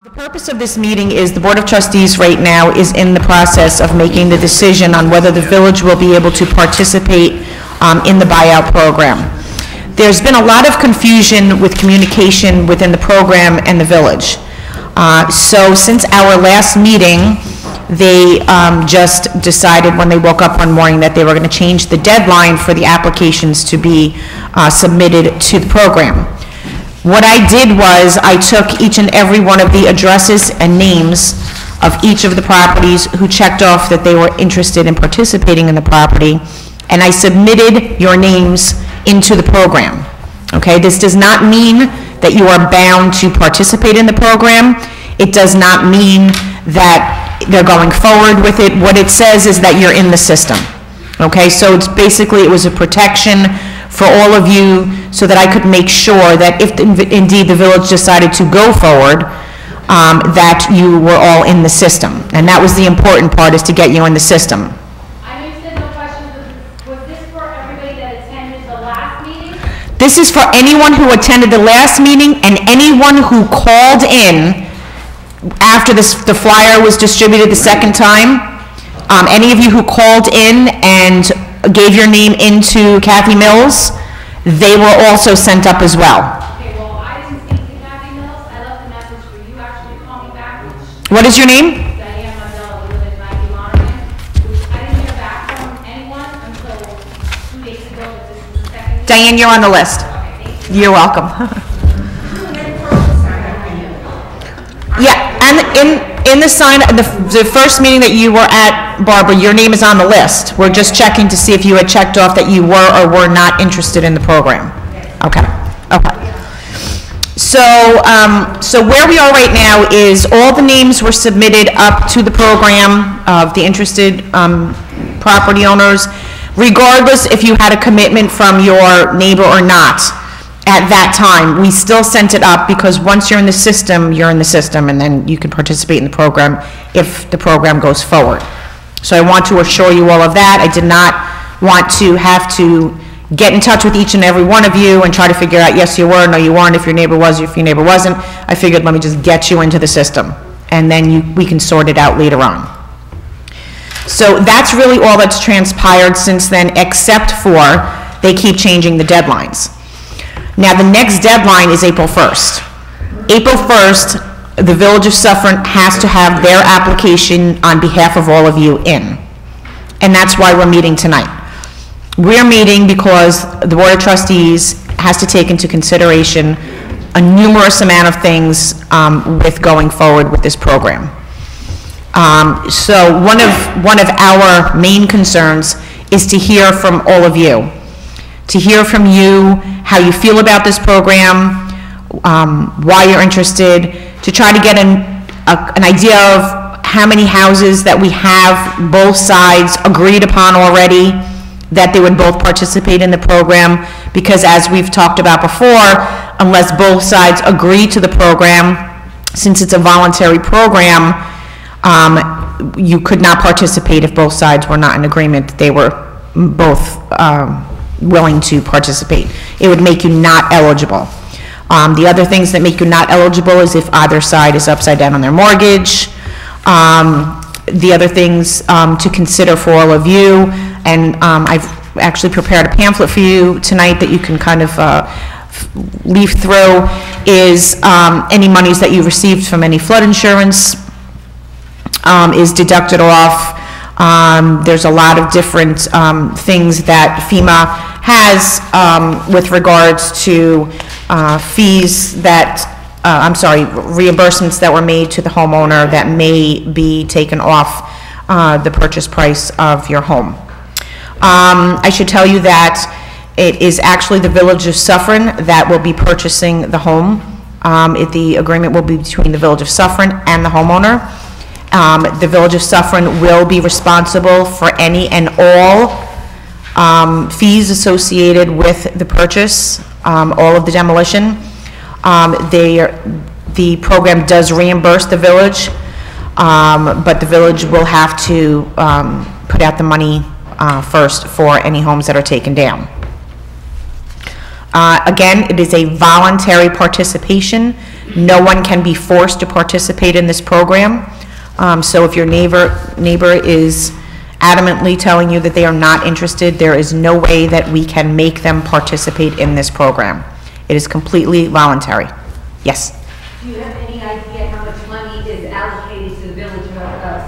The purpose of this meeting is the Board of Trustees right now is in the process of making the decision on whether the village will be able to participate in the buyout program. There's been a lot of confusion with communication within the program and the village. So since our last meeting, they just decided when they woke up one morning that they were going to change the deadline for the applications to be submitted to the program. What I did was I took each and every one of the addresses and names of each of the properties who checked off that they were interested in participating in the property, and I submitted your names into the program. Okay, this does not mean that you are bound to participate in the program. It does not mean that they're going forward with it. What it says is that you're in the system. Okay, so it's basically, it was a protection for all of you so that I could make sure that if indeed the village decided to go forward, that you were all in the system. And that was the important part, is to get you in the system. I know you said no questions. Was this for everybody that attended the last meeting? This is for anyone who attended the last meeting and anyone who called in after the flyer was distributed the second time. Any of you who called in and gave your name into Kathy Mills, they were also sent up as well. Okay, well, I didn't speak to Kathy Mills. I left a message for you actually to call me back, which... What is your name? Diane Mandela, we live in 90 Monterey, which I didn't hear back from anyone until 2 days ago, but this is the second... Diane, you're on the list. Okay, thank you. You're welcome. Yeah, and in the sign, the first meeting that you were at, Barbara, your name is on the list. We're just checking to see if you had checked off that you were or were not interested in the program. Okay, okay. So, so where we are right now is all the names were submitted up to the program of the interested property owners, regardless if you had a commitment from your neighbor or not. At that time, we still sent it up because once you're in the system, you're in the system, and then you can participate in the program if the program goes forward. So I want to assure you all of that. I did not want to have to get in touch with each and every one of you and try to figure out, yes, you were, no, you weren't, if your neighbor was, if your neighbor wasn't. I figured, let me just get you into the system, and then we can sort it out later on. So that's really all that's transpired since then, except for they keep changing the deadlines. Now, the next deadline is April 1st. April 1st, the Village of Suffern has to have their application on behalf of all of you in. And that's why we're meeting tonight. We're meeting because the Board of Trustees has to take into consideration a numerous amount of things with going forward with this program. So one of our main concerns is to hear from all of you. To hear from you how you feel about this program, why you're interested, to try to get an idea of how many houses that we have both sides agreed upon already that they would both participate in the program, because as we've talked about before, unless both sides agree to the program, since it's a voluntary program, you could not participate if both sides were not in agreement that they were both willing to participate. It would make you not eligible. The other things that make you not eligible is if either side is upside down on their mortgage. The other things to consider for all of you, and I've actually prepared a pamphlet for you tonight that you can kind of leaf through, is any monies that you received from any flood insurance is deducted off. There's a lot of different things that FEMA has with regards to fees that, reimbursements that were made to the homeowner that may be taken off the purchase price of your home. I should tell you that it is actually the Village of Suffern that will be purchasing the home. The agreement will be between the Village of Suffern and the homeowner. The Village of Suffern will be responsible for any and all fees associated with the purchase, all of the demolition. The program does reimburse the village, but the village will have to put out the money first for any homes that are taken down. Again, it is a voluntary participation. No one can be forced to participate in this program. So if your neighbor is adamantly telling you that they are not interested, there is no way that we can make them participate in this program. It is completely voluntary. Yes? Do you have any idea how much money is allocated to the village of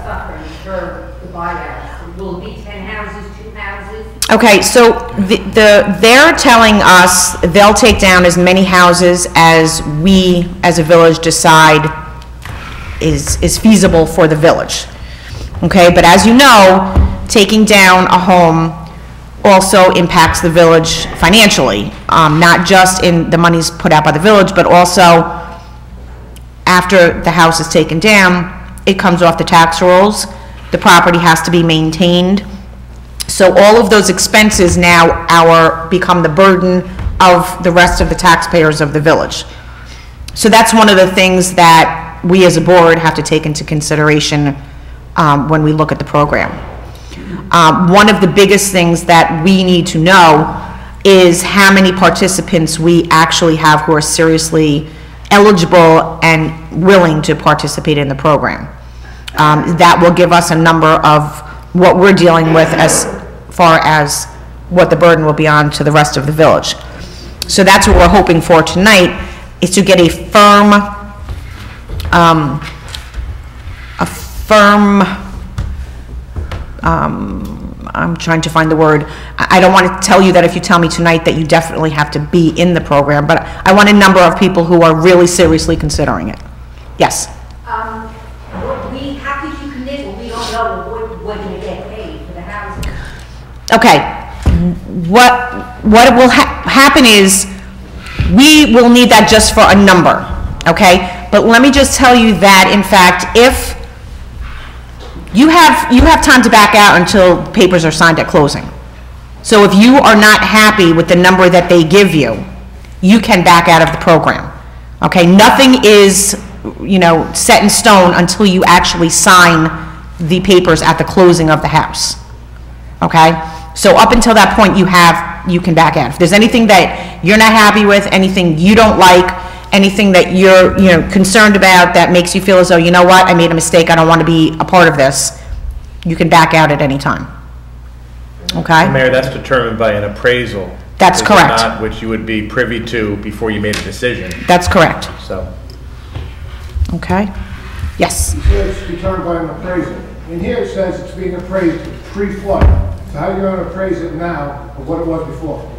Suffern for the buyout? Will it be 10 houses, 2 houses? Okay, so they're telling us they'll take down as many houses as we, as a village, decide is feasible for the village. Okay, but as you know, taking down a home also impacts the village financially, not just in the monies put out by the village, but also after the house is taken down, it comes off the tax rolls. The property has to be maintained. So all of those expenses now become the burden of the rest of the taxpayers of the village. So that's one of the things that we as a board have to take into consideration when we look at the program. One of the biggest things that we need to know is how many participants we actually have who are seriously eligible and willing to participate in the program. That will give us a number of what we're dealing with as far as what the burden will be on to the rest of the village. So that's what we're hoping for tonight, is to get a firm I'm trying to find the word. I don't want to tell you that if you tell me tonight that you definitely have to be in the program, but I want a number of people who are really seriously considering it. Yes? How could you commit when we don't know when you get paid for the housing? Okay. What will happen is we will need that just for a number, okay? But let me just tell you that, in fact, if you have time to back out until papers are signed at closing. So if you are not happy with the number that they give you, you can back out of the program. Okay, nothing is, set in stone until you actually sign the papers at the closing of the house. Okay? So up until that point you can back out. If there's anything that you're not happy with, anything you don't like, anything that you're concerned about that makes you feel as though, you know what, I made a mistake, I don't want to be a part of this, you can back out at any time. Okay? Mayor, that's determined by an appraisal. That's correct. Not which you would be privy to before you made a decision. That's correct. So. Okay? Yes? You said it's determined by an appraisal. In here it says it's being appraised pre-flood. So how are you going to appraise it now of what it was before?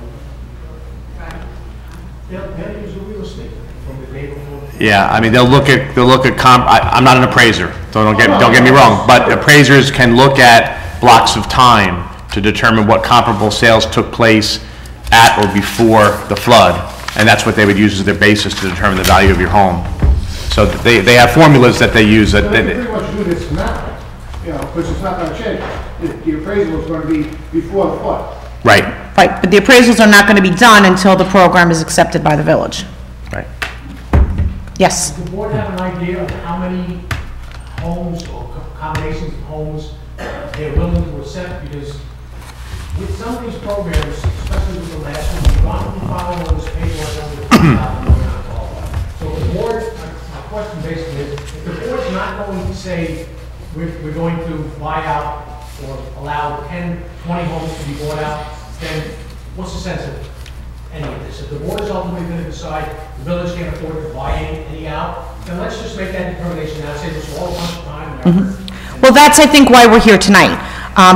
They'll use a real estate from the neighborhood. Yeah, I mean, they'll look at I'm not an appraiser, so don't get me wrong, but appraisers can look at blocks of time to determine what comparable sales took place at or before the flood, and that's what they would use as their basis to determine the value of your home. So they have formulas that they use. They pretty much do this now, because it's not going to change. The appraisal is going to be before the flood. Right. Right, but the appraisals are not going to be done until the program is accepted by the village. Right. Yes? Does the board have an idea of how many homes or combinations of homes they're willing to accept? Because with some of these programs, especially with the last one, you want to follow all this paperwork over the So the board, my question basically is, if the board's not going to say we're going to buy out or allow 10, 20 homes to be bought out, then what's the sense of any of this? If the board is ultimately going to decide the village can't afford to buy any out, then let's just make that determination now, save us all a bunch of time and effort. Well, that's, I think, why we're here tonight,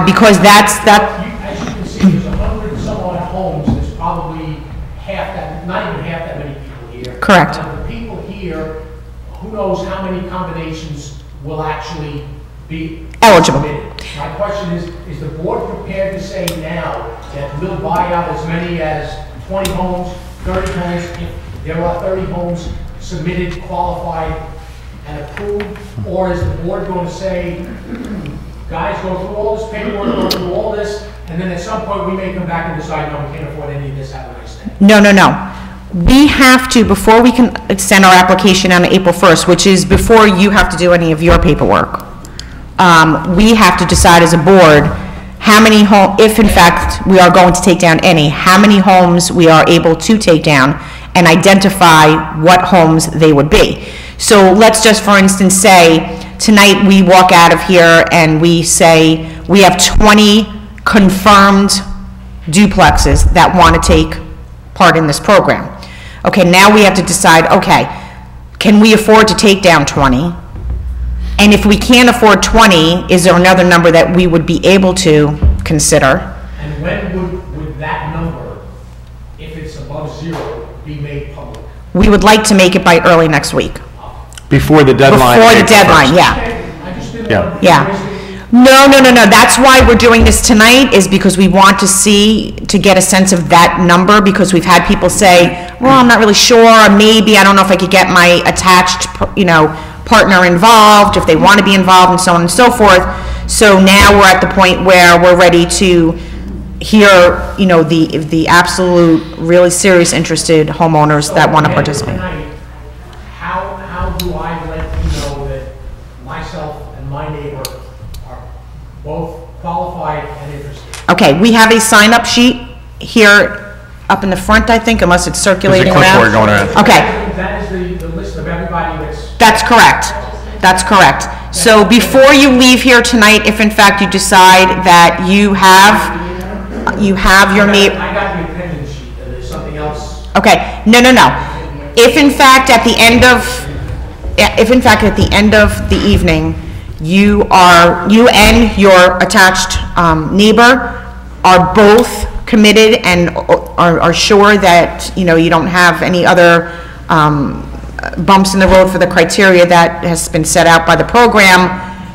because that's, As you can see, there's 100 and some odd homes, there's probably not even half that many people here. Correct. And of the people here, who knows how many combinations will actually be Eligible. submitted. My question is the board prepared to say now that we'll buy out as many as 20 homes, 30 homes, if there are 30 homes submitted, qualified, and approved? Or is the board going to say, guys, go through all this paperwork, go through all this, and then at some point we may come back and decide, no, we can't afford any of this, have a nice day? no. We have to, before we can send our application on April 1st, which is before you have to do any of your paperwork, we have to decide as a board how many homes, if in fact we are going to take down any, how many homes we are able to take down, and identify what homes they would be. So let's just, for instance, say, tonight we walk out of here and we say, we have 20 confirmed duplexes that want to take part in this program. Okay, now we have to decide, okay, can we afford to take down 20? And if we can't afford 20, is there another number that we would be able to consider? And when would that number, if it's above 0, be made public? We would like to make it by early next week. Before the deadline. Before the April 1st. deadline, yeah. Okay, I just didn't Yeah. want Yeah. No, that's why we're doing this tonight, is because we want to see, to get a sense of that number, because we've had people say, well, I'm not really sure, maybe, I don't know if I could get my attached, partner involved, if they want to be involved, and so on and so forth. So now we're at the point where we're ready to hear, the absolute, really serious interested homeowners that want to participate. Tonight, how do I let you know that myself and my neighbor are both qualified and interested? Okay, we have a sign-up sheet here up in the front, I think, unless it's circulating There's a around. clipboard going around. Okay, That is the list of everybody that's correct. That's correct. So before you leave here tonight, if in fact you decide that you have your neighbor. I got the attendance sheet, there's something else. Okay, no. If in fact at the end of the evening, you and your attached neighbor are both committed and are sure that, you don't have any other bumps in the road for the criteria that has been set out by the program,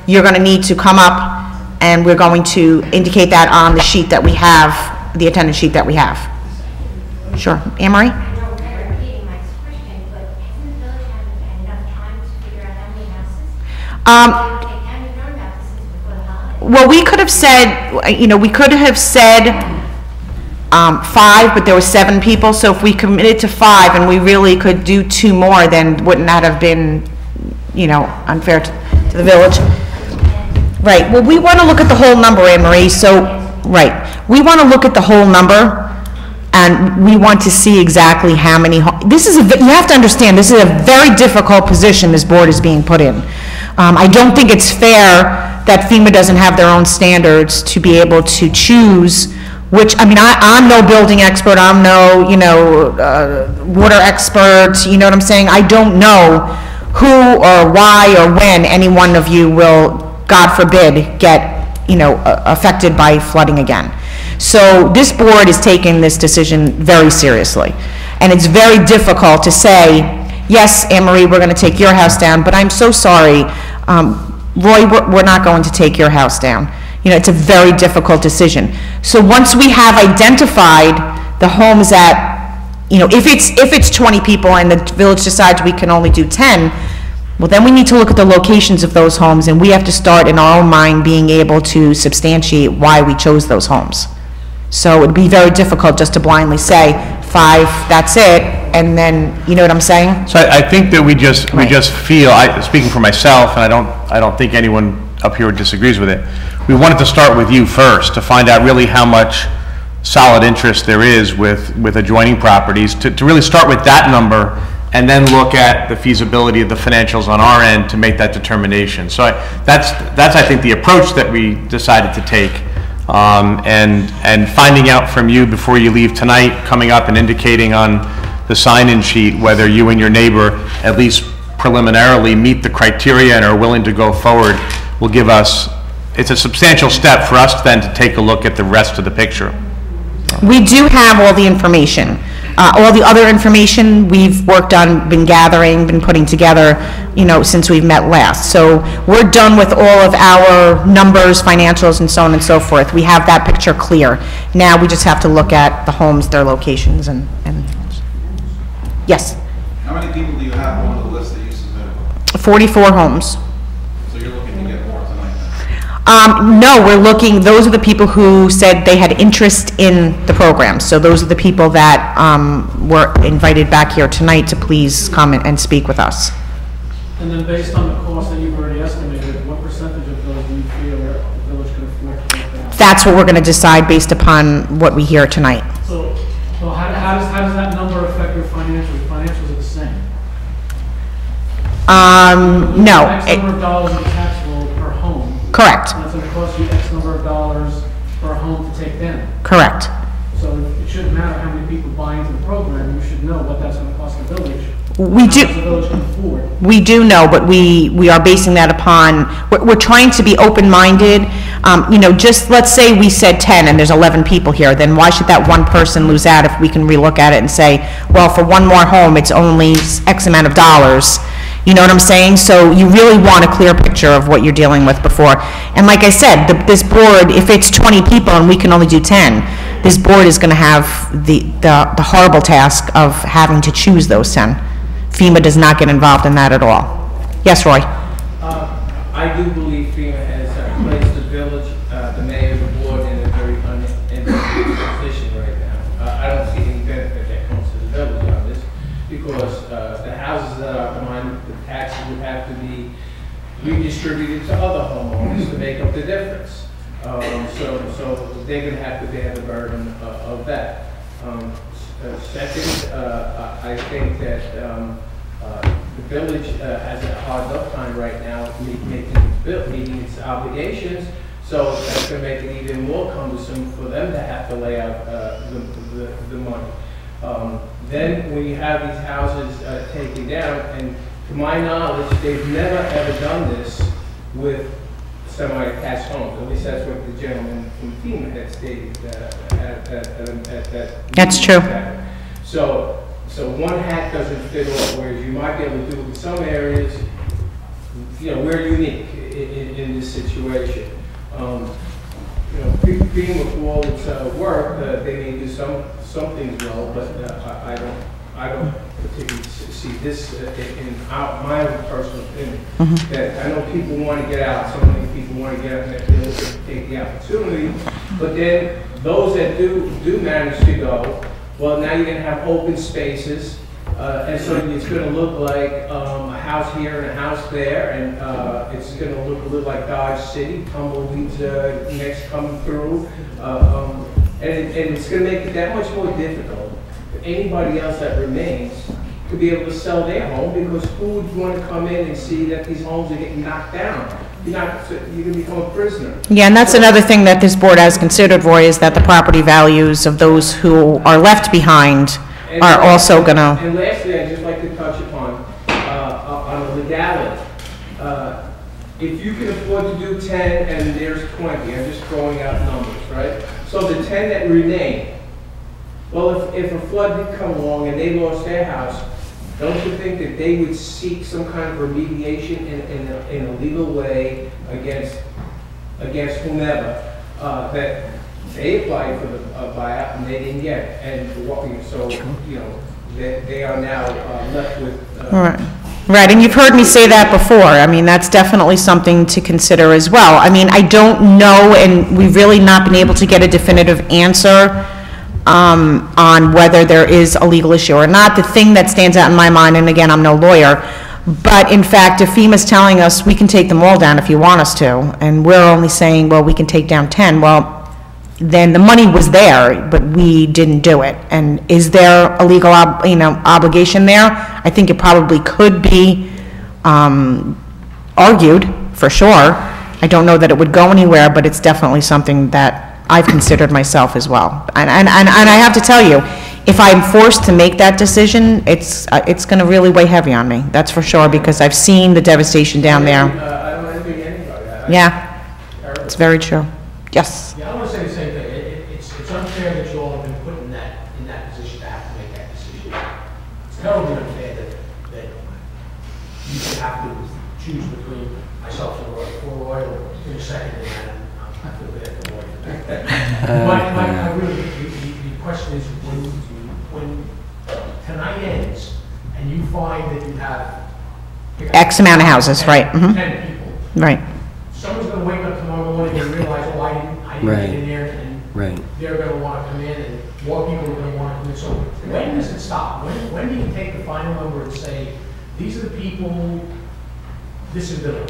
you're going to need to come up, and we're going to indicate that on the sheet that we have, the attendance sheet that we have. Sure. Anne Marie? I know we're repeating my question, but hasn't the village had enough time to figure out how many houses? They can't be known about this before the holiday. Well, we could have said, 5, but there were 7 people, so if we committed to 5 and we really could do 2 more, then wouldn't that have been, unfair to the village? Right, well, we want to look at the whole number, Anne Marie, so, right. We want to look at the whole number, and we want to see exactly how many, you have to understand, this is a very difficult position this board is being put in. I don't think it's fair that FEMA doesn't have their own standards to be able to choose which, I'm no building expert, I'm no, water expert, you know what I'm saying? I don't know who or why or when any one of you will, God forbid, get, affected by flooding again. So this board is taking this decision very seriously. And it's very difficult to say, yes, Anne Marie, we're going to take your house down, but I'm so sorry, Roy, we're not going to take your house down. It's a very difficult decision. So once we have identified the homes that, if it's 20 people and the village decides we can only do 10, well, then we need to look at the locations of those homes, and we have to start in our own mind being able to substantiate why we chose those homes. So it would be very difficult just to blindly say 5, that's it, and then, you know what I'm saying? So I think that we just feel, speaking for myself, and I don't think anyone up here disagrees with it, we wanted to start with you first to find out really how much solid interest there is with adjoining properties, to really start with that number, and then look at the feasibility of the financials on our end to make that determination. So that's I think the approach that we decided to take, and finding out from you before you leave tonight, coming up and indicating on the sign-in sheet whether you and your neighbor at least preliminarily meet the criteria and are willing to go forward will give us, it's a substantial step for us then to take a look at the rest of the picture. We do have all the information. All the other information we've worked on, been gathering, been putting together, since we've met last. So we're done with all of our numbers, financials, and so on and so forth. We have that picture clear. Now we just have to look at the homes, their locations, and yes? How many people do you have on the list that you submitted? 44 homes. So you're looking to get more tonight then? No, we're looking, those are the people who said they had interest in the program. So those are the people that were invited back here tonight to please come and speak with us. And then based on the cost that you've already estimated, what percentage of those do you feel the village could afford to take down? That's what we're going to decide based upon what we hear tonight. So how does that number affect your financials? the same? No. X number of dollars in tax roll per home. Correct, That's going to cost you X number of dollars per home to take down. correct. So it shouldn't matter how many people buy into the program, you should know what that's going to cost the village. We do- How much the village can afford. We do know, but we are basing that upon, we're trying to be open-minded. Just, let's say we said 10 and there's 11 people here, then why should that one person lose out if we can relook at it and say, well, for one more home, it's only X amount of dollars? You know what I'm saying? So you really want a clear picture of what you're dealing with before. And like I said, this board, if it's 20 people and we can only do 10, this board is going to have the horrible task of having to choose those 10. FEMA does not get involved in that at all. Yes, Roy? I do believe FEMA has placed the village, the mayor, the board in a very unenviable position right now. I don't see any benefit that comes to the village on this, because the houses that are behind the taxes would have to be redistributed to other homeowners to make up the difference. So they're going to have to bear the burden of that. Second, I think that the village has a hard enough time right now meeting its obligations, so that's going to make it even more cumbersome for them to have to lay out the money. Then when you have these houses taken down, and to my knowledge, they've never ever done this with semi-attached homes. At least that's what the gentleman from FEMA had stated at that. That's true. So one hat doesn't fit all, whereas you might be able to do it in some areas. We're unique in this situation. FEMA for all its work, they may do some things well, but I don't particularly see this in my own personal opinion. That I know people want to get out, so many people want to get out and they're able to take the opportunity, but then those that do manage to go, well, now you're going to have open spaces, and so it's going to look like a house here and a house there, and it's going to look a little like Dodge City, tumbleweeds next coming through, and it's going to make it that much more difficult for anybody else that remains to be able to sell their home, because who would want to come in and see that these homes are getting knocked down? You're going to become a prisoner. Yeah, and that's another thing that this board has considered, Roy, is that the property values of those who are left behind are also going to... And lastly, I'd just like to touch upon the legality. If you can afford to do 10 and there's 20, I'm just throwing out numbers, right? So the 10 that remain, well, if a flood did come along and they lost their house, don't you think that they would seek some kind of remediation in a legal way against whomever that they applied for the buyout and they didn't get it? And so they are now left with. Right, and you've heard me say that before. I mean, that's definitely something to consider as well. I mean, I don't know, and we've really not been able to get a definitive answer on whether there is a legal issue or not. The thing that stands out in my mind, and again, I'm no lawyer, but in fact, if FEMA's telling us we can take them all down if you want us to, and we're only saying, well, we can take down 10, well, then the money was there, but we didn't do it. And is there a legal obligation there? I think it probably could be argued, for sure. I don't know that it would go anywhere, but it's definitely something that I've considered myself as well. And I have to tell you, if I'm forced to make that decision, it's going to really weigh heavy on me. That's for sure, because I've seen the devastation down there. I don't envy anybody. Yeah, it's very true. Yes. Yeah, I want to say the same thing. It's unfair that you all have been put in that position to have to make that decision. It's terribly unfair that you should have to choose between myself and Roy. For Roy, in a second, and I feel bad for Roy. The question is, when tonight ends and you find that you have X amount of houses, right? 10 people. Right. Someone's going to wake up tomorrow morning and realize, oh, I didn't get in there, and they're going to want to come in, and more people are going to want to come in. So when does it stop? When do you take the final number and say, these are the people, this is the...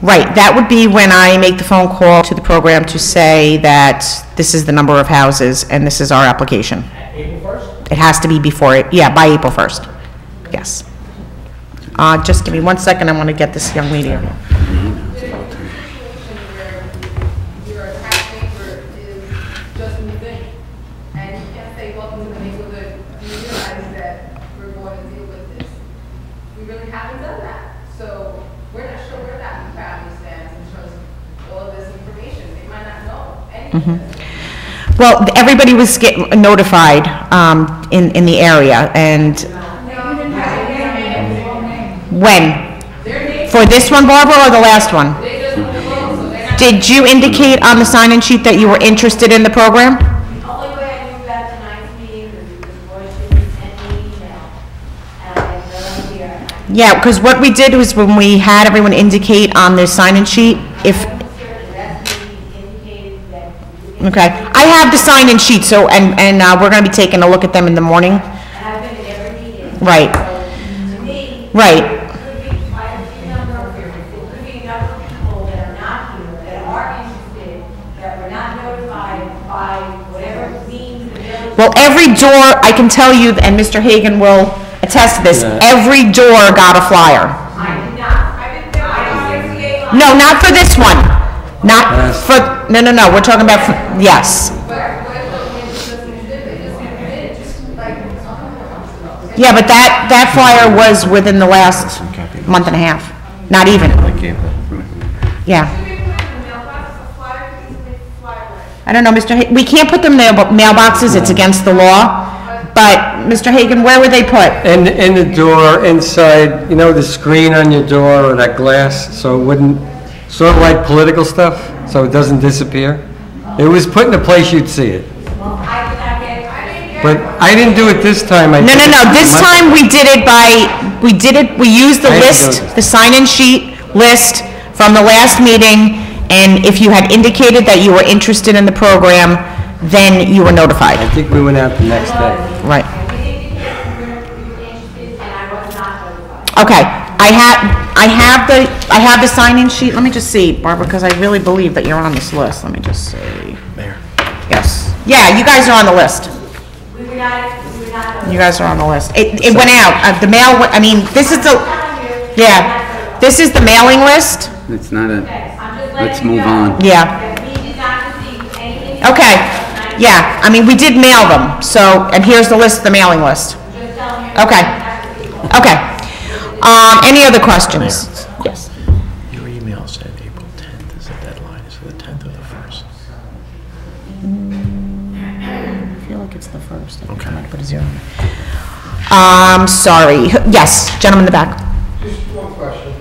Right, that would be when I make the phone call to the program to say that this is the number of houses and this is our application. April 1st? It has to be before, by April 1st. Yes. Just give me 1 second, I want to get this young lady here. Your tax neighbor is just moving, and you can't say, welcome to the neighborhood, you realize that we're going to deal with this. We really haven't done that. So we're not sure where that family stands in terms of all of this information. They might not know any of this. Well, everybody was notified in the area, and when? For this one, Barbara, or the last one? Did you indicate on the sign-in sheet that you were interested in the program? The only way I knew about tonight's meeting was because Roy sent me an email, and I had no idea. Yeah, because what we did was when we had everyone indicate on their sign-in sheet, if, okay, I have the sign-in sheet, so, and we're gonna be taking a look at them in the morning. And I've been at every meeting. Right. So, to me, Right. it could be quite a number of people that are not here, that are interested, that were not notified by whatever means the village. Well, every door, I can tell you, and Mr. Hagen will attest to this, every door got a flyer. I did not. I didn't know. I was 68. No, not for this one. Not for, no, we're talking about, yes. Yeah, but that flyer was within the last month and a half, not even. Yeah. I don't know, Mr. Hagen, we can't put them in mailboxes, it's against the law, but, Mr. Hagen, where were they put? In the door, inside, you know, the screen on your door or that glass, so it wouldn't, sort of like political stuff, so it doesn't disappear. It was put in a place you'd see it. But I didn't do it this time. No, this time we did it we used the list, the sign-in sheet list from the last meeting, and if you had indicated that you were interested in the program, then you were notified. I think we went out the next day. Right. Okay, I have the sign-in sheet, let me just see, Barbara, because I really believe that you're on this list, let me just see. Mayor. Yes, yeah, you guys are on the list. You guys are on the list. It went out, the mail, I mean, this is the, yeah, this is the mailing list. It's not a, let's move on. Yeah. Okay, yeah, I mean, we did mail them, so, and here's the list, the mailing list. Okay, okay. Any other questions? Yes. Your email said April 10th is the deadline. Is it the 10th or the 1st? I feel like it's the 1st. Okay. I might put a 0. Sorry. Yes, gentleman in the back. Just one question.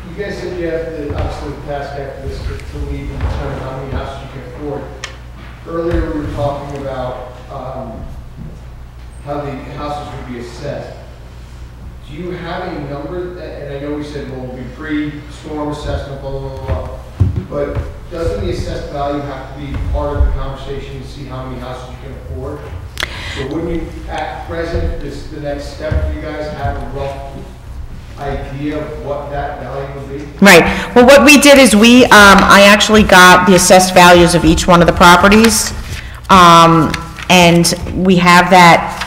You guys said you have the, obviously, the task after this to leave and determine how many houses you can afford. Earlier, we were talking about how the houses would be assessed. Do you have a number, and I know we said, well, it'll be pre-storm assessment, blah, blah, blah, blah, but doesn't the assessed value have to be part of the conversation to see how many houses you can afford? So wouldn't you, at present, this the next step for you guys, have a rough idea of what that value would be? Right. Well, what we did is I actually got the assessed values of each one of the properties, and we have that,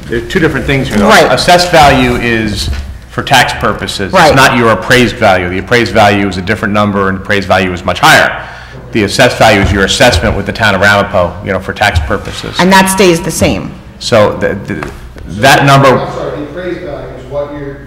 There are two different things here. Right. Assessed value is for tax purposes. Right. It's not your appraised value. The appraised value is a different number, and the appraised value is much higher. The assessed value is your assessment with the town of Ramapo, you know, for tax purposes. and that stays the same. So that number, I'm sorry, the appraised value is what you're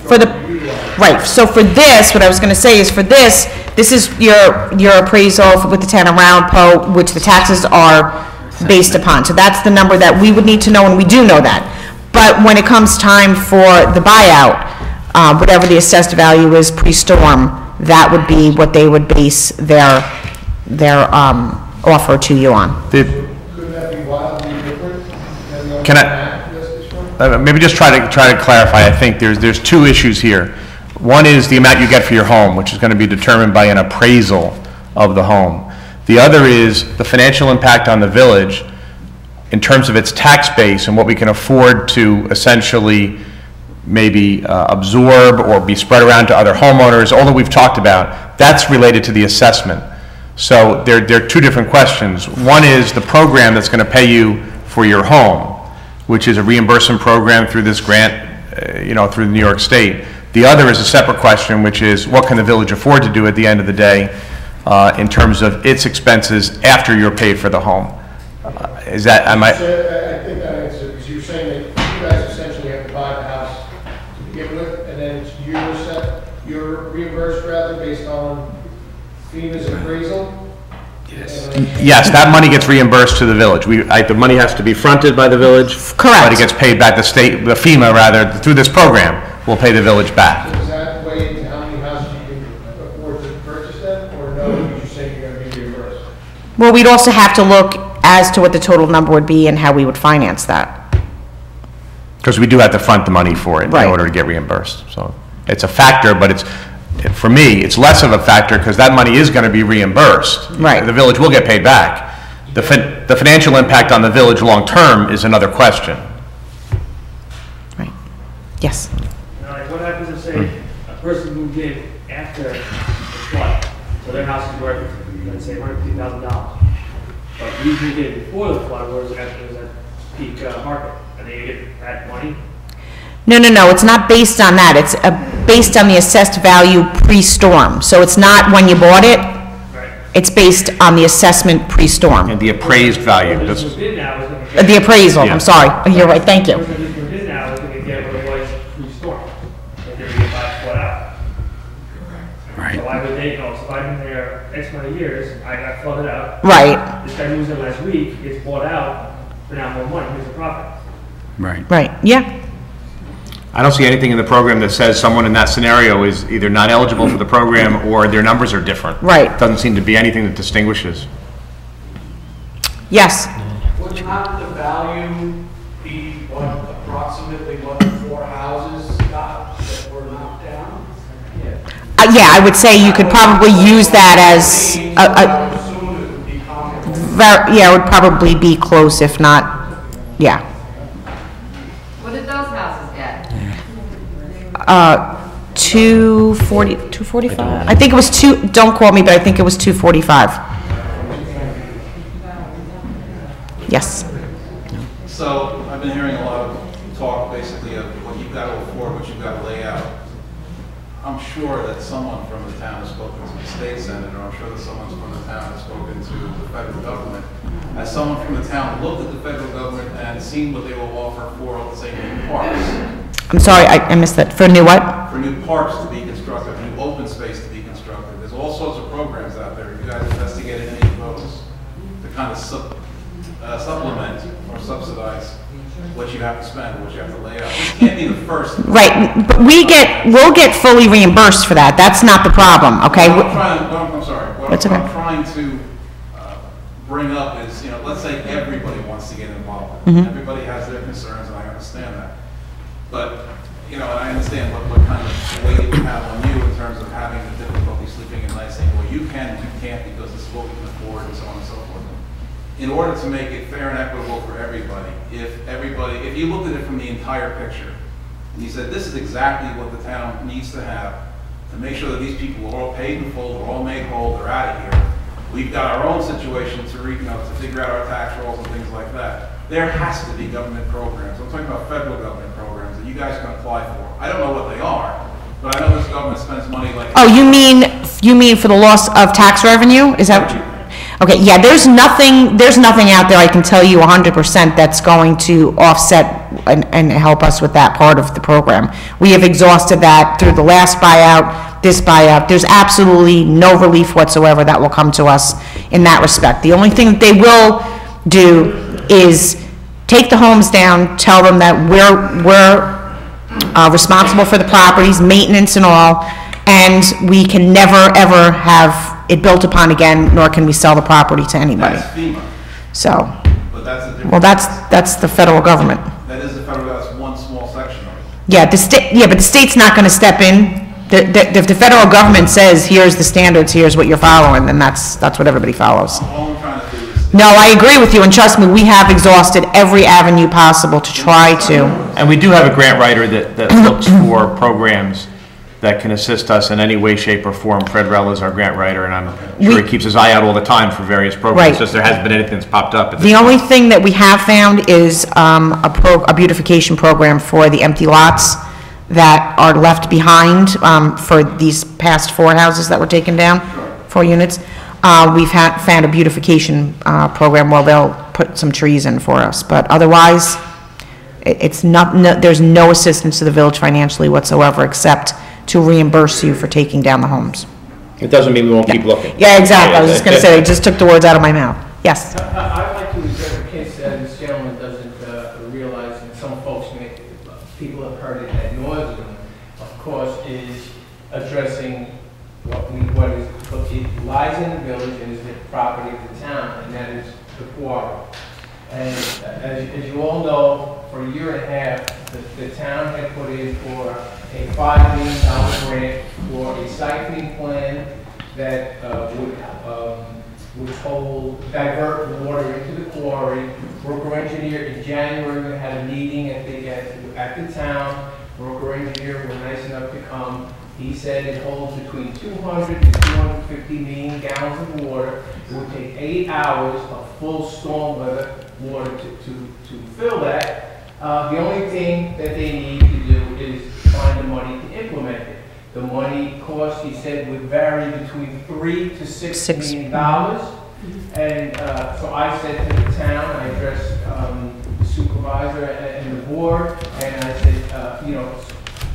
For the, going to utilize. right, so for this, what I was gonna say is for this is your appraisal with the town of Ramapo, which the taxes are based upon. So that's the number that we would need to know, and we do know that. But when it comes time for the buyout, whatever the assessed value is pre-storm, that would be what they would base their offer to you on. Couldn't that be wildly different? depending on Can what I- map this is from? maybe just try to clarify. I think there's two issues here. One is the amount you get for your home, which is going to be determined by an appraisal of the home. The other is the financial impact on the village in terms of its tax base and what we can afford to essentially maybe absorb or be spread around to other homeowners, all that we've talked about. That's related to the assessment. So there are two different questions. One is the program that's going to pay you for your home, which is a reimbursement program through this grant, through New York State. The other is a separate question, which is what can the village afford to do at the end of the day in terms of its expenses after you're paid for the home? Is that, So I think that answers it, because you're saying that you guys essentially have to buy the house to begin with, and then you're reimbursed rather based on FEMA's appraisal? yes, that money gets reimbursed to the village. The money has to be fronted by the village. Correct. But it gets paid back the FEMA rather, through this program, will pay the village back. So does that weigh into how many houses you can afford to purchase then, or no, you just say you're going to be reimbursed? Well, we'd also have to look as to what the total number would be and how we would finance that. Because we do have to front the money for it in Right. order to get reimbursed. So it's a factor, but for me, it's less of a factor because that money is going to be reimbursed. Right. The village will get paid back. The financial impact on the village long-term is another question. Right. Yes. What happens if, say, a person moved in after the flood, so their house is worth, let's say, $150,000. But we moved in before the flood, where it was at peak market, and they get that money? No, it's not based on that. It's based on the assessed value pre-storm. So it's not when you bought it. Right. It's based on the assessment pre-storm. And the appraised value. The This- person who moved in now is going to get... The appraisal, Yeah. I'm sorry. You're right, thank The you. person who moved in now is going to get what it was pre-storm. And they're going to get flood out. Right. So why would they know? So if I've been there X amount of years, I got flooded out. Right, This guy moves in last week, gets bought out, for now more money, here's the profit. Right. right, yeah. I don't see anything in the program that says someone in that scenario is either not eligible for the program or their numbers are different. Right. Doesn't seem to be anything that distinguishes. Yes. Would not the value be approximately what the 4 houses got that were knocked down? Yeah, I would say you could probably use that as, I would assume it would be comparable. yeah, it would probably be close, if not, yeah. What did those houses get? 245? I think it was don't quote me, but I think it was 245. Yes. So I've been hearing a lot of talk basically of what you've got to afford, what you've got to lay out. I'm sure that someone from the town has spoken to the state senator, I'm sure that someone from the town has spoken to the federal government. Has someone from the town looked at the federal government and seen what they will offer for, let's say, new parks? I'm sorry, I missed that. For new what? For new parks to be constructed, new open space to be constructed. There's all sorts of programs out there. You guys investigated any of those to kind of supplement or subsidize what you have to spend, what you have to lay out. This can't be the first. Right, but we'll get fully reimbursed for that. That's not the problem, okay? I'm sorry. That's What okay. I'm trying to bring up is, let's say everybody wants to get involved. Mhm. Everybody has their concerns, and I understand that. But, and I understand what kind of weight it would have on you in terms of having the difficulty sleeping at night, saying, well, you can't because this is what we can afford, and so on and so forth. In order to make it fair and equitable for everybody, if you looked at it from the entire picture, and you said, this is exactly what the town needs to have to make sure that these people are all paid in full, they're all made whole, they're out of here. We've got our own situation to figure out our tax rolls and things like that. There has to be government programs. I'm talking about federal government programs that you guys can apply for. I don't know what they are, but I know this government spends money like. Oh, you mean for the loss of tax revenue? Is that what you? Okay, yeah, there's nothing out there, I can tell you 100% that's going to offset and help us with that part of the program. We have exhausted that through the last buyout, this buyout. There's absolutely no relief whatsoever that will come to us in that respect. The only thing that they will do is take the homes down, tell them that we're responsible for the properties, maintenance and all, and we can never, ever have it built upon again, nor can we sell the property to anybody. That's FEMA, So, but that's a different. well, that's the federal government. That is the federal, that's one small section of it. Yeah, but the state's not gonna step in. If the federal government says, here's the standards, here's what you're following, then that's what everybody follows. All I'm trying to do is. No, I agree with you, and trust me, we have exhausted every avenue possible to try to. And we do have a grant writer that looks for programs that can assist us in any way, shape, or form. Fred Rell is our grant writer, and I'm sure he keeps his eye out all the time for various programs. Right. It's just there hasn't been anything that's popped up. The only thing that we have found is a beautification program for the empty lots that are left behind for these past 4 houses that were taken down, 4 units. We've found a beautification program where they'll put some trees in for us, but otherwise, it's not, there's no assistance to the village financially whatsoever, except to reimburse you for taking down the homes. It doesn't mean we won't keep looking. Yeah, exactly. I was just going to say, they just took the words out of my mouth. Yes. I'd like to address a case that this gentleman doesn't realize, and some folks people have heard it ad nauseum, of course, is addressing what it lies in the village and is the property of the town, and that is the quarry. And as you all know, for a year and a half, the town had put in for a $5 million grant for a siphoning plan that would divert the water into the quarry. Broker engineer in January, we had a meeting at the town. Broker engineer was nice enough to come. He said it holds between 200 to 250 million gallons of water. It would take 8 hours of full storm weather water to fill that. The only thing that they need to do is find the money to implement it. The money cost, he said, would vary between $3 to $6 million. And so I said to the town, I addressed the supervisor and the board, and I said,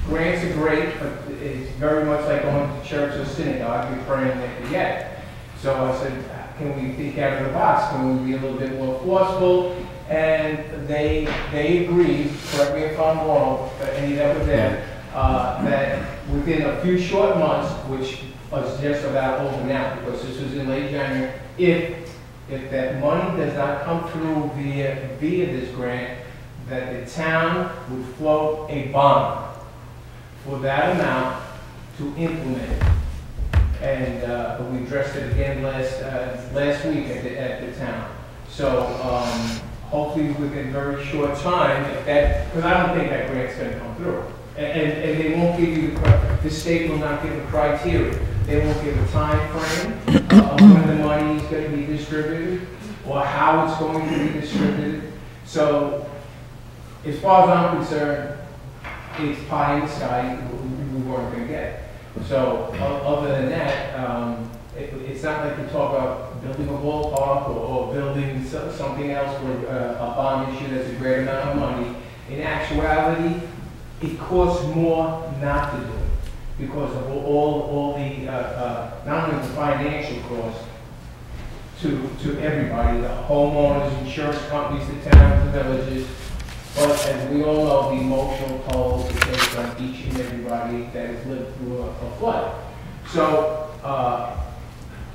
grants are great, but it's very much like going to church or synagogue. You're praying that you get. So I said, can we think out of the box? Can we be a little bit more forceful? And they agreed, correct me if I'm wrong, any that were there, that within a few short months, which was just about over now, because this was in late January, if that money does not come through via this grant, that the town would float a bond for that amount to implement it. And we addressed it again last week at the town. So hopefully within a very short time, because I don't think that grant's going to come through. And they won't give you the state will not give a criteria. They won't give a time frame of when the money is going to be distributed or how it's going to be distributed. So as far as I'm concerned, it's pie in the sky we weren't going to get. So other than that, it's not like we talk about building a ballpark or building something else with a bond issue that's a great amount of money. In actuality, it costs more not to do it because of all the, not only the financial costs to everybody, the homeowners, insurance companies, the towns, the villages, but as we all know, the emotional toll it takes on each and everybody that has lived through a flood. So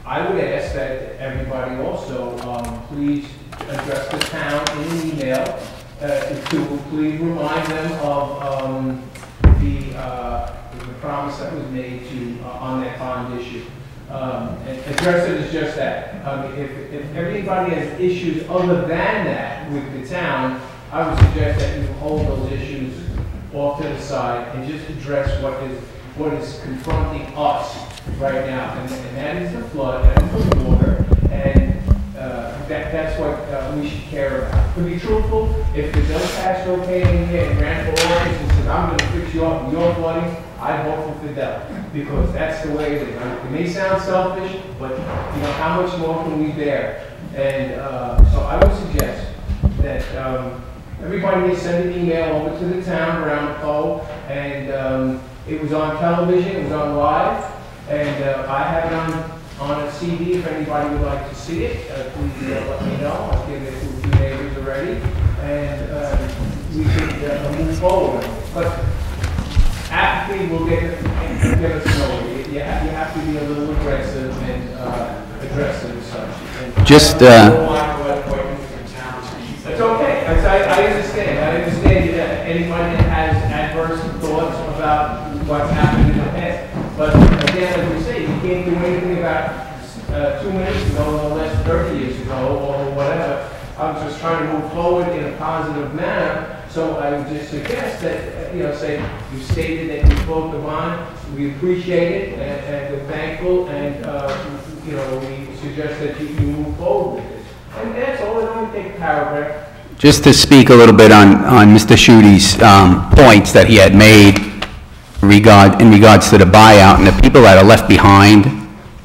I would ask that everybody also please address the town in an email to please remind them of the promise that was made to on that bond issue. And address it as just that. If everybody has issues other than that with the town, I would suggest that you hold those issues off to the side and just address what is confronting us right now, and that is the flood, that is the water, and that's what we should care about. To be truthful, if the bill passed okay in here and ran for office and said, I'm going to fix you up in your flooding, I'd vote for Fidel, because that's the way it is. It may sound selfish, but how much more can we bear? And so I would suggest that everybody needs to send an email over to the town around the pole, and it was on television, it was on live, and I have it on a CD if anybody would like to see it. Please let me know. I'll give it to a few neighbors already, and we can move forward. But apathy will get us nowhere. You have to be a little aggressive and address it as such. Just it's okay. I understand. I understand that anybody that has adverse thoughts about what's happened in the past. But again, as we say, you can't do anything about 2 minutes ago, no less 30 years ago, or whatever. I'm just trying to move forward in a positive manner So I would just suggest that, say, you stated that you vote the bond, we appreciate it, and we're thankful, and, we suggest that you move forward with it. And that's all, it only takes a paragraph. Just to speak a little bit on Mr. Schuette's points that he had made in regards to the buyout and the people that are left behind,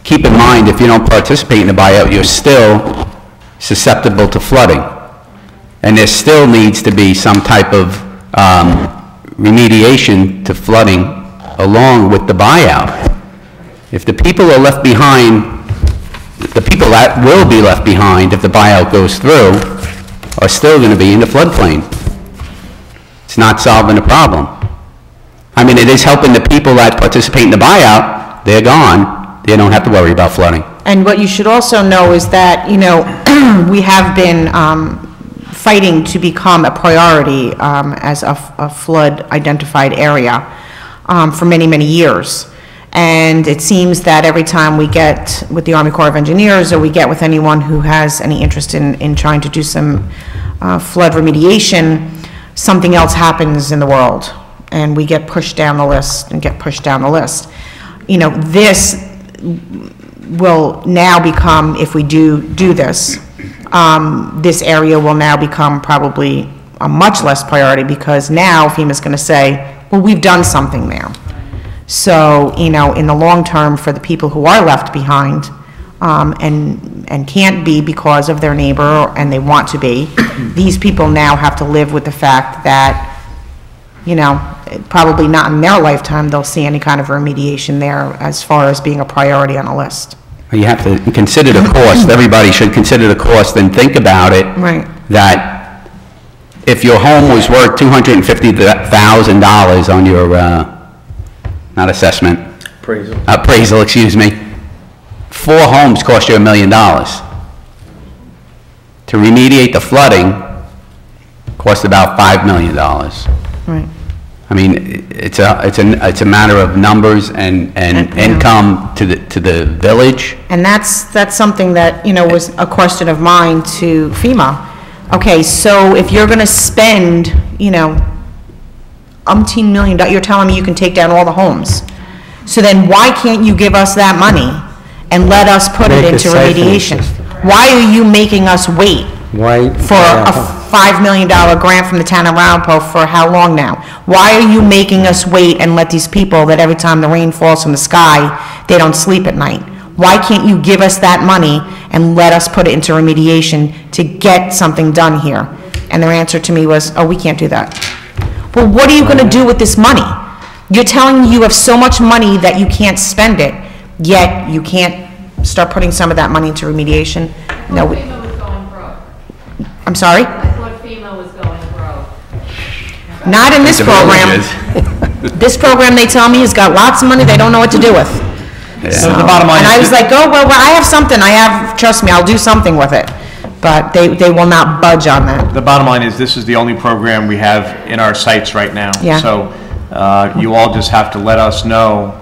keep in mind, if you don't participate in the buyout, you're still susceptible to flooding. And there still needs to be some type of remediation to flooding along with the buyout. If the people are left behind, the people that will be left behind if the buyout goes through are still going to be in the floodplain. It's not solving the problem. I mean, it is helping the people that participate in the buyout. They're gone. They don't have to worry about flooding. And what you should also know is that, we have been fighting to become a priority as a flood-identified area for many, many years. And it seems that every time we get with the Army Corps of Engineers, or we get with anyone who has any interest in trying to do some flood remediation, something else happens in the world, and we get pushed down the list and get pushed down the list. This will now become, if we do this, this area will now become probably a much less priority, because now FEMA's going to say, well, we've done something there. So, in the long term, for the people who are left behind and can't be because of their neighbor, and they want to be, these people now have to live with the fact that, probably not in their lifetime they'll see any kind of remediation there as far as being a priority on the list. You have to consider the cost. Everybody should consider the cost and think about it. Right. That if your home was worth $250,000 on your, not assessment. Appraisal, excuse me. 4 homes cost you $1 million. To remediate the flooding cost about $5 million. Right. I mean, it's a matter of numbers and income to the village. And that's something that, was a question of mine to FEMA. Okay, so if you're going to spend, umpteen million, you're telling me you can take down all the homes. So then why can't you give us that money and let us put it into remediation? Why are you making us wait for a $5 million grant from the town of Ramapo for how long now? Why are you making us wait and let these people that every time the rain falls from the sky, they don't sleep at night? Why can't you give us that money and let us put it into remediation to get something done here? And their answer to me was, oh, we can't do that. Well, what are you going to do with this money? You're telling me you have so much money that you can't spend it, yet you can't start putting some of that money into remediation? No. FEMA was going broke. I'm sorry? I thought FEMA was going broke. Not in this program. This program, they tell me, has got lots of money they don't know what to do with. Yeah. So the bottom line and is, I was like, oh, well, I have something. Trust me, I'll do something with it. But they will not budge on that. the bottom line is, this is the only program we have in our sights right now. Yeah. So you all just have to let us know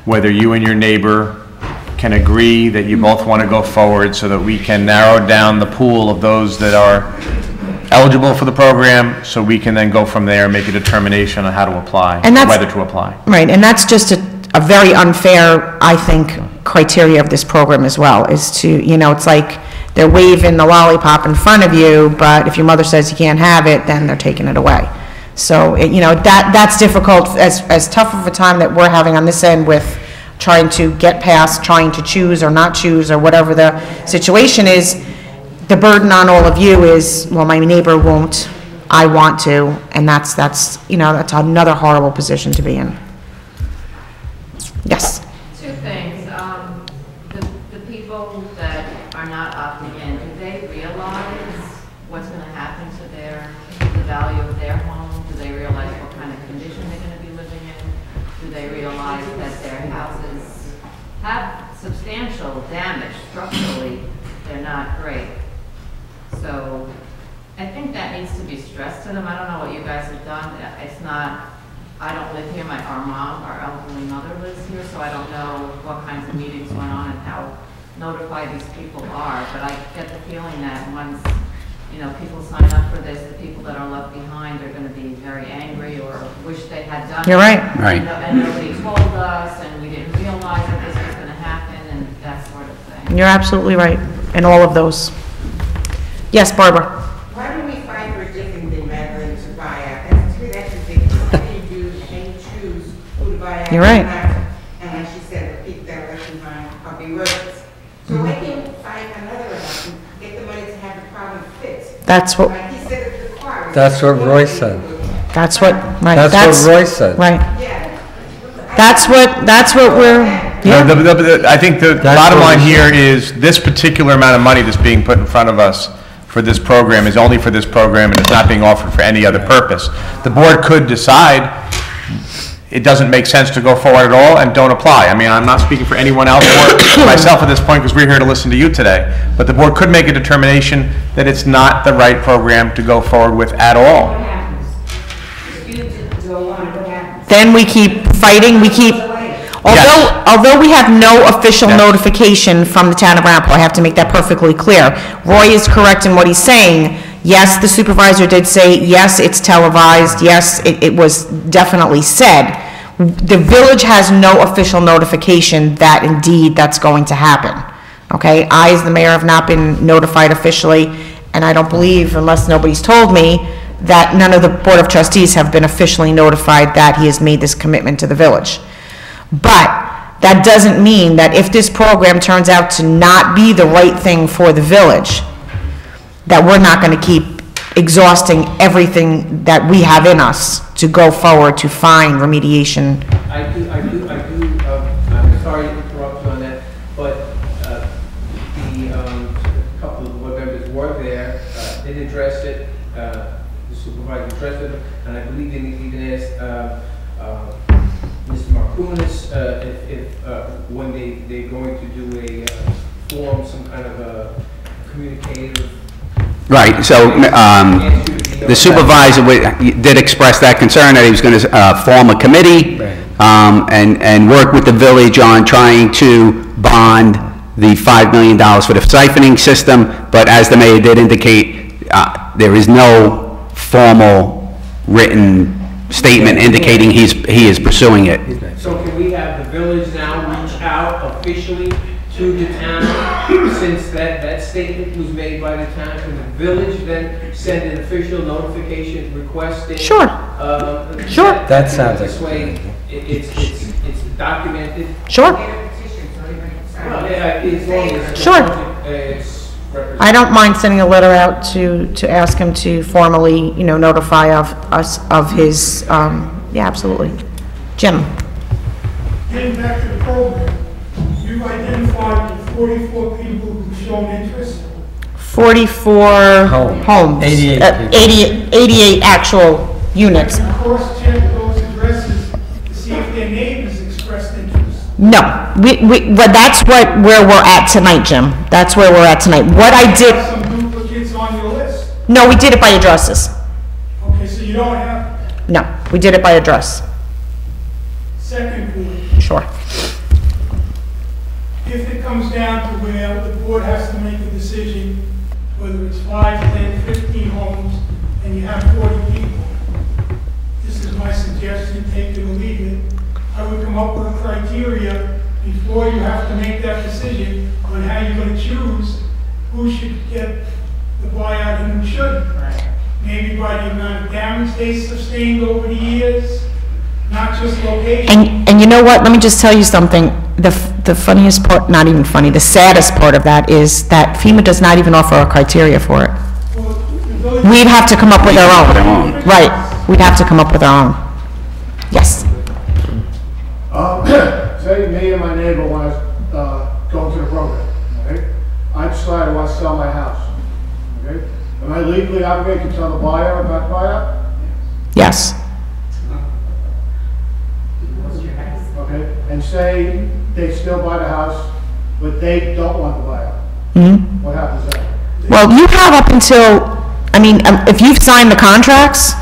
whether you and your neighbor can agree that you both want to go forward, so that we can narrow down the pool of those that are eligible for the program, so we can then go from there and make a determination on how to apply, And that's- whether to apply. Right, and that's just a very unfair, I think, criteria of this program as well, is to, it's like they're waving the lollipop in front of you, but if your mother says you can't have it, then they're taking it away. So, that's difficult, as tough of a time that we're having on this end with trying to get past, trying to choose or not choose, or whatever the situation is. The burden on all of you is, well, my neighbor won't, I want to, and that's another horrible position to be in. Yes? 2 things. The people that are not opting in, do they realize what's going to happen to the value of their home? Do they realize what kind of condition they're going to be living in? Do they realize that their houses have substantial damage structurally? They're not great. So I think that needs to be stressed to them. I don't know what you guys have done. It's not, I don't live here. Our elderly mother lives here, so I don't know what kinds of meetings went on and how notified these people are. But I get the feeling that once you know, people sign up for this, the people that are left behind are gonna be very angry or wish they had done it. You're right. Right. And nobody told us, and we didn't realize that this was gonna happen, and that sort of thing. You're absolutely right in all of those. Yes, Barbara? Why do we fight for different than Madeline to buy out? That's ridiculous. How do you do, how you choose who to buy out? You're right. And like she said, the people that are left behind are be workers. So why can't we find another route and get the money to have the problem fixed? That's what, Like he said, it requires. That's what Roy said. that's what, right. That's what Roy said. Right. Yeah. That's what we're, yeah. I think the bottom line here is this particular amount of money that's being put in front of us for this program is only for this program and it's not being offered for any other purpose. The board could decide it doesn't make sense to go forward at all and don't apply. I mean, I'm not speaking for anyone else or myself at this point because we're here to listen to you today. But the board could make a determination that it's not the right program to go forward with at all. Then we keep fighting, although we have no official notification from the town of Ramapo, I have to make that perfectly clear. Roy is correct in what he's saying. Yes, the supervisor did say, yes, it's televised, yes, it was definitely said. The village has no official notification that indeed that's going to happen. Okay, I as the mayor have not been notified officially, and I don't believe, unless nobody's told me, that none of the Board of Trustees have been officially notified that he has made this commitment to the village. But that doesn't mean that if this program turns out to not be the right thing for the village, that we're not going to keep exhausting everything that we have in us to go forward to find remediation. I'm sorry to interrupt you on that, but a couple of board members were there, did address it, the supervisor addressed it, and I believe they even asked Mr. Markunas if when they're going to do a form, some kind of a communicative. Right, so the supervisor did express that concern, that he was going to form a committee and work with the village on trying to bond the $5 million for the siphoning system, but as the mayor did indicate, there is no formal written statement indicating he is pursuing it. So can we have the village now reach out officially to the town, since that statement was made by the town? Can the village then send an official notification requesting? Sure. Sure. That sounds like. This way, it's documented. Sure. Well, yeah, as long as Sure. I don't mind sending a letter out to ask him to formally, notify of us of his, yeah, absolutely. Jim? Getting back to the program, you've identified the 44 people who've shown interest. 44 homes. 88 88 actual units. Cross-check those addresses to see if their neighbors expressed interest. No, but that's where we're at tonight, Jim. That's where we're at tonight. What I did. Some duplicates on your list. No, we did it by addresses. Okay, so you don't have. No, we did it by address. Second point. Sure. If it comes down to where the board has to make a decision, whether it's 5, 10, 15 homes, and you have 40 people, this is my suggestion, take it or leave it. I would come up with a criteria before you have to make that decision on how you're going to choose who should get the buyout and who shouldn't. Maybe by the amount of damage they sustained over the years, not just location. And you know what? Let me just tell you something. The funniest part, not even funny, the saddest part of that is that FEMA does not even offer a criteria for it. We'd have to come up with our own. Right. We'd have to come up with our own. Yes. Say me and my neighbor want to go into the program, okay? I decide I want to sell my house, okay? Am I legally obligated to tell the buyer about the buyout? Yes. Okay, and say they still buy the house, but they don't want the buyout. Mm-hmm. What happens then? Well, you have up until, if you've signed the contracts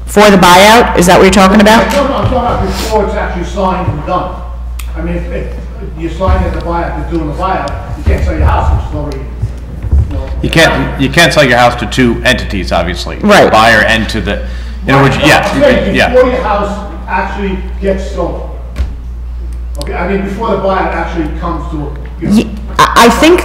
for the buyout, is that what you're talking about? No, I'm talking about before it's actually signed and done. I mean, if you sign the buyout, you're doing the buyout, you can't sell your house, which is already, You can't sell your house to two entities, obviously. Right. The buyer and to the, in other words, yeah. Before your house actually gets sold. Okay, I mean, before the buyer actually comes to, I think,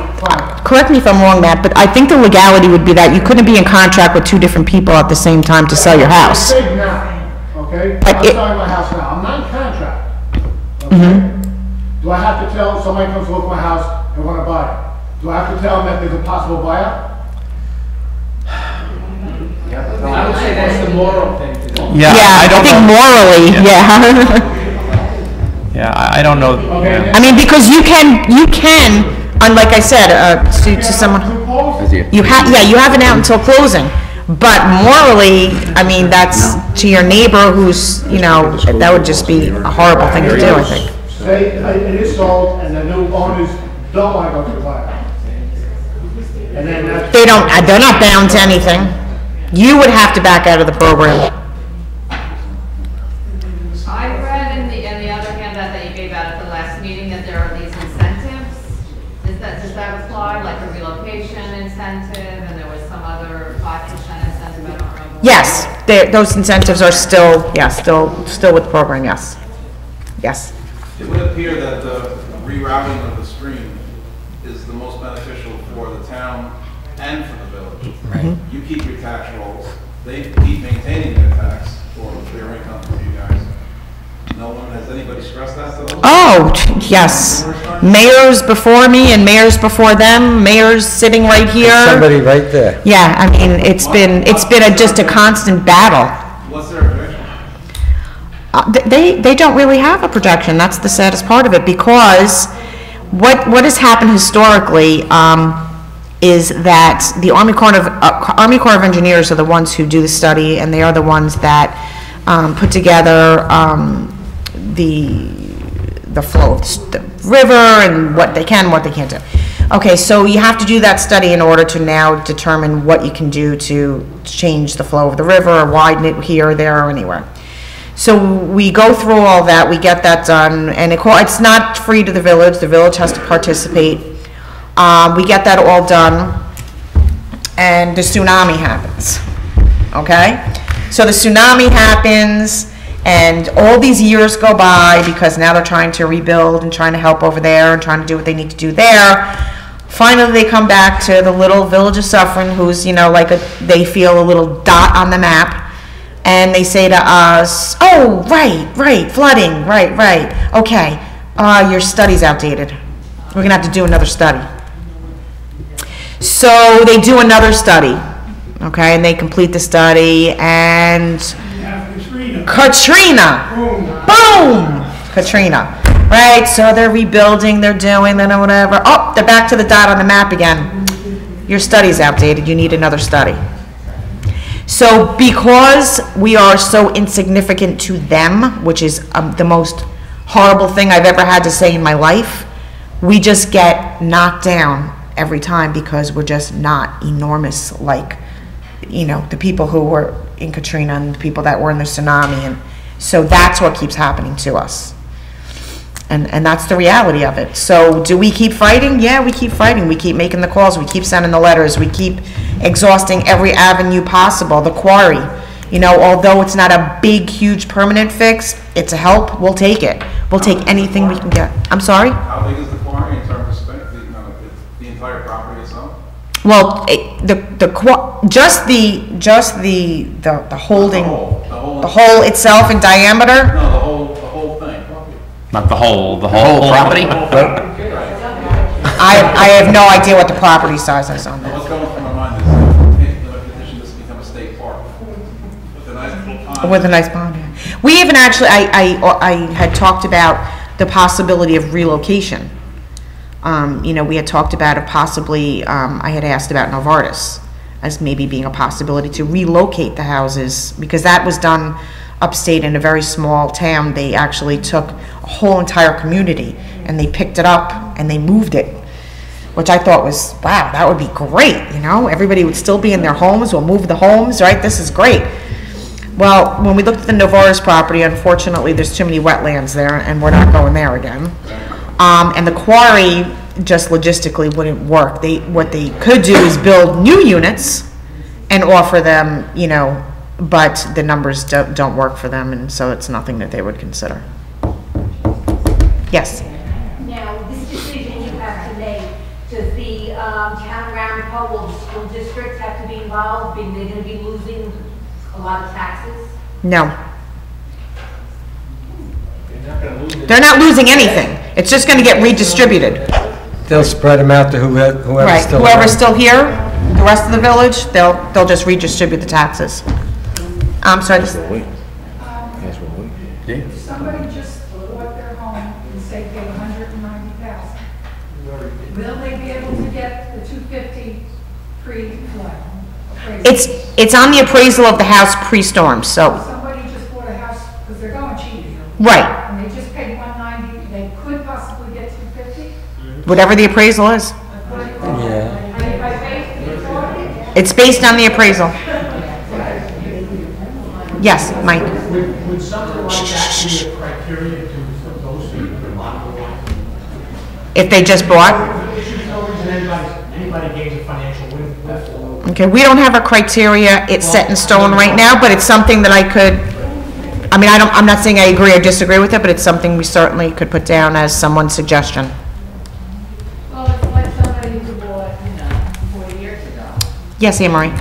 correct me if I'm wrong, Matt, but I think the legality would be that you couldn't be in contract with two different people at the same time to sell your house. Say now, okay? But I'm selling my house now, I'm not in contract. Okay? Do I have to tell, somebody comes to look at my house and want to buy it? Do I have to tell them that there's a possible buyout? I would say that's the moral thing to do. Yeah, I think morally, yeah. Yeah, I don't know. Okay. I mean, because you can, like I said, to someone, you have it out until closing. But morally, I mean, that's to your neighbor who's, that would just be a horrible thing to do, I think. Say it is sold and the new owners don't want to go to the buyout. And then that's. They're not bound to anything. You would have to back out of the program. I read in the other handout that you gave out at the last meeting that there are these incentives. Does that apply, like a relocation incentive, and there was some other 5% incentive, I don't remember. Yes, those incentives are still with the program, yes. Yes. It would appear that the rerouting of the stream is the most beneficial for the town and for the village. Right. You keep your tax rolls, they keep maintaining their tax or their income for you guys. No one, has anybody stressed that to them? Oh, yes. Mayors before me and mayors before them, mayors sitting right here. Somebody right there. Yeah, I mean, it's been just a constant battle. What's their objection? They don't really have a projection. That's the saddest part of it, because what has happened historically is that the Army Corps of Engineers are the ones who do the study, and they are the ones that put together the flow of the river and what they can and what they can't do. Okay, so you have to do that study in order to now determine what you can do to change the flow of the river or widen it here or there or anywhere. So we go through all that, we get that done, and it's not free to the village has to participate. We get that all done, and the tsunami happens, okay? So the tsunami happens, and all these years go by because now they're trying to rebuild and trying to help over there and trying to do what they need to do there. Finally, they come back to the little village of Suffern, who's, they feel a little dot on the map. And they say to us, oh, right, flooding, right. Okay, your study's outdated. We're gonna have to do another study. So they do another study, okay, and they complete the study, and Katrina, boom, Katrina, right? So they're rebuilding, they're doing, then whatever. Oh, they're back to the dot on the map again. Your study's outdated, you need another study. So because we are so insignificant to them, which is the most horrible thing I've ever had to say in my life, we just get knocked down every time because we're just not enormous like, the people who were in Katrina and the people that were in the tsunami. And so that's what keeps happening to us. And that's the reality of it. So do we keep fighting? Yeah, we keep fighting. We keep making the calls. We keep sending the letters. We keep exhausting every avenue possible. The quarry, although it's not a big, huge permanent fix, it's a help. We'll take it. We'll take anything we can get. I'm sorry? How big is the quarry in terms of space? The entire property itself? Well, just the holding, the hole itself in diameter. No, the whole thing. Not the whole property? I have no idea what the property size is on that. What's going through my mind is the petition to become a state park with a nice little pond. With a nice pond, yeah. We even actually, I had talked about the possibility of relocation. We had talked about it possibly, I had asked about Novartis as maybe being a possibility to relocate the houses, because that was done upstate in a very small town. They actually took a whole entire community and they picked it up and they moved it, which I thought was, wow, that would be great, everybody would still be in their homes, we'll move the homes, right, this is great. Well, when we looked at the Novartis property, unfortunately, there's too many wetlands there and we're not going there again. And the quarry, just logistically wouldn't work. What they could do is build new units and offer them, you know, but the numbers don't work for them, and so it's nothing that they would consider. Yes? Now, this decision you have to make, does the town around Powell, the school districts have to be involved? They're going to be losing a lot of taxes? No. They're not losing anything. It's just going to get redistributed. They'll spread them out to whoever's Right, still whoever's around. still here, the rest of the village, they'll just redistribute the taxes. I'm sorry, this, If somebody just bought their home and say paid $190,000, will they be able to get the $250 pre-flood? appraisal? it's on the appraisal of the house pre-storm, so, Somebody just bought a house, because they're going cheap here. right, And they just paid $190, they could possibly get $250? whatever the appraisal is. Yeah. And if I pay $240? It's based on the appraisal. Yes, Mike? Would something like that be a criteria to those people to lock the line? If they just bought? There's no reason anybody gains a financial windfall. Okay, we don't have a criteria, it's set in stone right now, but it's something that I could, I mean, I'm not saying I agree or disagree with it, but it's something we certainly could put down as someone's suggestion. Well, it's like somebody who bought, 40 years ago. Yes, Anne Marie?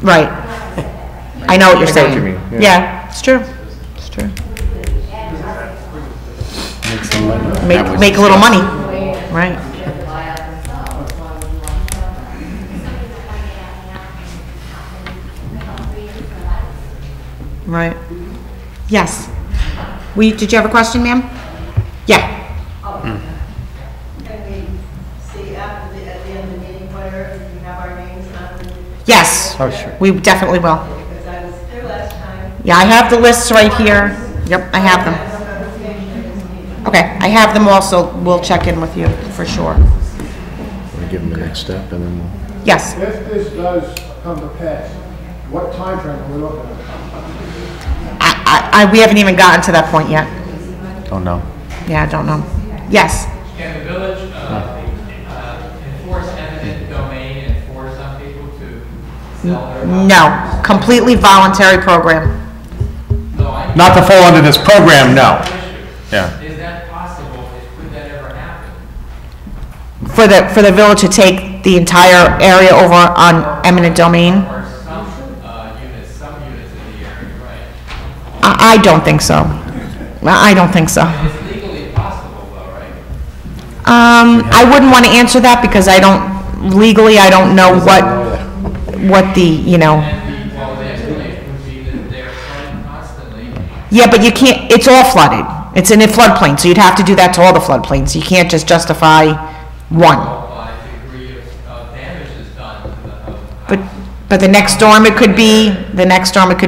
Right. I know what you're I get saying. what you mean, yeah. Yeah, it's true. It's true. Make some money. Make a little money. Right. Right. Yes. Did you have a question, ma'am? Yeah. Can we see at the end of the meeting whether we have our names on the... Yes. Oh, sure. We definitely will. Because I was here last time. Yeah, I have the lists right here. Yep, I have them. Okay, I have them also. We'll check in with you for sure. We'll give them the next step and then we'll... Yes. If this does come to pass, what time frame are we looking at? We haven't even gotten to that point yet. Don't know. Yeah, I don't know. Yes. Can the village enforce eminent domain and force some people to sell their house? No, completely voluntary program. Not to fall under this program, no. Yeah. Is that possible? Could that ever happen? For the village to take the entire area over on eminent domain? Or some units in the area, right? I don't think so. I don't think so. It's legally possible though, right? I wouldn't want to answer that because I don't know what the, you know. Well, the explanation would be that they're flooding constantly. Yeah, but you can't, it's all flooded. It's in a floodplain, so you'd have to do that to all the floodplains. You can't just justify one. A degree of damage is done to the house. But the next storm, it could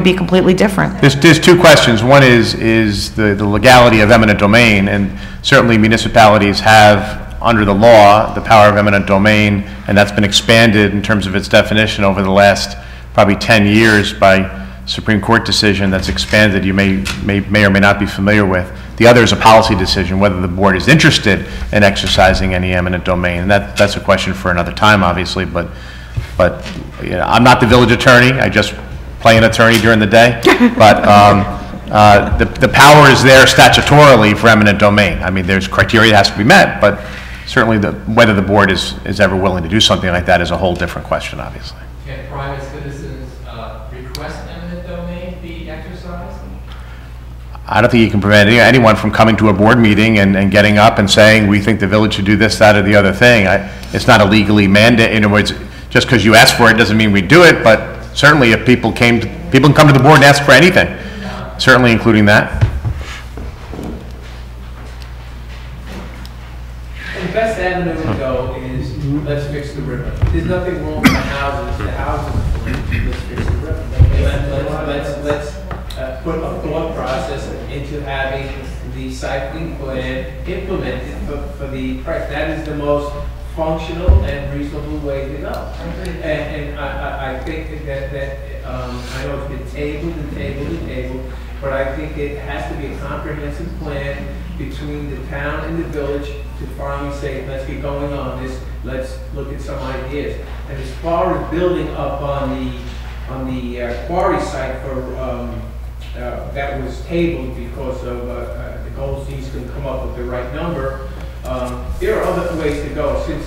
be completely different. There's two questions. One is the legality of eminent domain, and certainly municipalities have, under the law, the power of eminent domain, and that's been expanded in terms of its definition over the last probably 10 years by Supreme Court decision that's expanded you may or may not be familiar with. The other is a policy decision, whether the board is interested in exercising any eminent domain, and that's a question for another time, obviously, but you know, I'm not the village attorney, I just play an attorney during the day, but the power is there statutorily for eminent domain. I mean, there's criteria that has to be met, but certainly whether the board is ever willing to do something like that is a whole different question, obviously. Can private citizens request eminent domain be exercised? I don't think you can prevent anyone from coming to a board meeting and getting up and saying, we think the village should do this, that, or the other thing. It's not a legally mandated. In other words, just because you ask for it doesn't mean we do it, but certainly if people can come to the board and ask for anything, certainly including that. The best avenue to go is, let's fix the river. There's nothing wrong with the houses are free. Let's fix the river. Let's put a thought process into having the cycling plan implemented for the price. That is the most functional and reasonable way to go. And I think that I know it's been tabled and tabled and tabled, but I think it has to be a comprehensive plan between the town and the village to finally say, let's get going on this, let's look at some ideas. And as far as building up on the quarry site for, that was tabled because of the Goldsteins couldn't come up with the right number, there are other ways to go. Since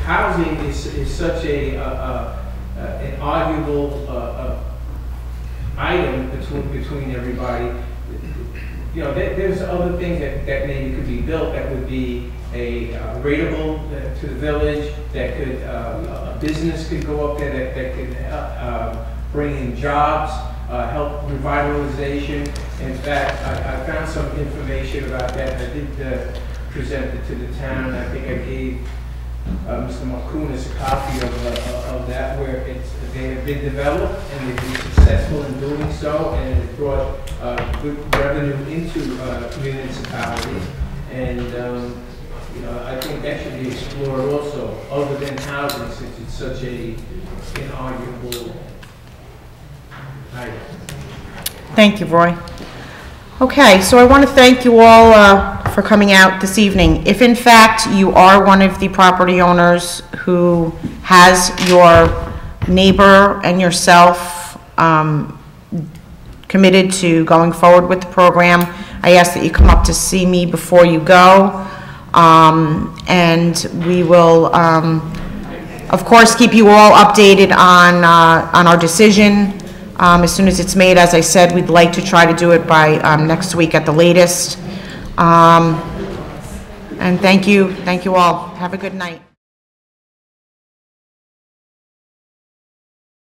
housing is such an arguable item between everybody, you know, there's other things that maybe could be built that would be rateable to the village, that could, a business could go up there that could bring in jobs, help revitalization. In fact, I found some information about that. I did present it to the town. I think I gave Mr. Markunas a copy of that, where they have been developed and they've been successful in doing so, and it brought good revenue into municipalities. And you know, I think that should be explored also, other than housing, since it's such a inarguable item. Thank you, Roy. Okay, so I want to thank you all for coming out this evening. If in fact you are one of the property owners who has your neighbor and yourself committed to going forward with the program, I ask that you come up to see me before you go, and we will, of course, keep you all updated on our decision. As soon as it's made. As I said, we'd like to try to do it by next week at the latest. And thank you all. Have a good night.